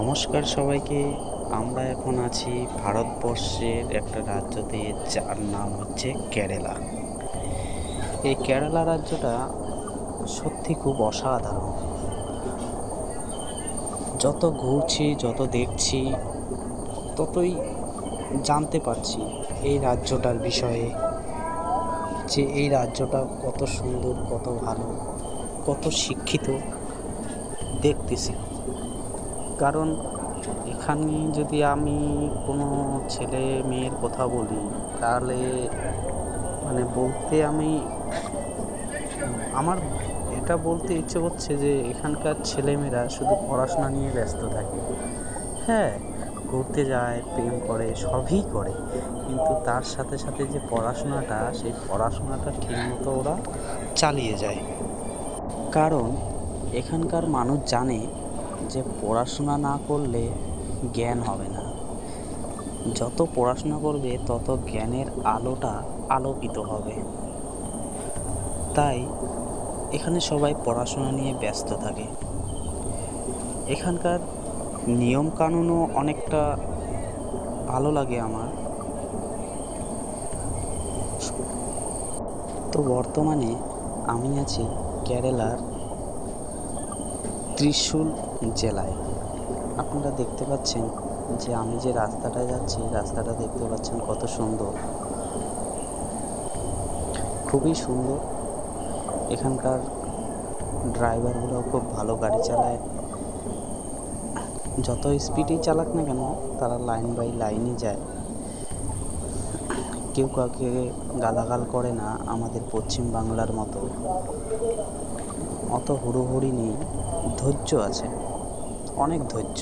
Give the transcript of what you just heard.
নমস্কার সবাইকে। আমরা এখন আছি ভারতবর্ষের একটা রাজ্যতে, যার নাম হচ্ছে কেরালা। এই কেরালা রাজ্যটা সত্যি খুব অসাধারণ। যত ঘুরছি, যত দেখছি, ততই জানতে পারছি এই রাজ্যটার বিষয়ে, যে এই রাজ্যটা কত সুন্দর, কত ভালো, কত শিক্ষিত দেখতেছি। কারণ এখানে যদি আমি কোনো ছেলে মেয়ের কথা বলি, তাহলে বলতে আমার এটা বলতে ইচ্ছে করছে যে এখানকার ছেলেমেয়েরা শুধু পড়াশোনা নিয়ে ব্যস্ত থাকে। হ্যাঁ, ঘুরতে যায়, প্রেম করে, সবই করে, কিন্তু তার সাথে সাথে যে পড়াশোনাটা, সেই পড়াশোনাটা ঠিকমতো ওরা চালিয়ে যায়। কারণ এখানকার মানুষ জানে যে পড়াশোনা না করলে জ্ঞান হবে না। যত পড়াশোনা করবে তত জ্ঞানের আলোটা আলোকিত হবে। তাই এখানে সবাই পড়াশোনা নিয়ে ব্যস্ত থাকে। এখানকার নিয়ম কানুনও অনেকটা ভালো লাগে আমার। তো বর্তমানে আমি আছি কেরালার ত্রিশূল জেলায়। আপনারা দেখতে পাচ্ছেন যে আমি যে রাস্তাটায় যাচ্ছি, রাস্তাটা দেখতে পাচ্ছেন কত সুন্দর, খুবই সুন্দর। এখানকার ড্রাইভারগুলো খুব ভালো গাড়ি চালায়। যত স্পিডেই চালাক না কেন, তারা লাইন বাই লাইনই যায়। কেউ কাউকে গালাগাল করে না আমাদের পশ্চিম বাংলার মতো। অত হুড়োহুড়ি নেই, ধৈর্য আছে, অনেক ধৈর্য।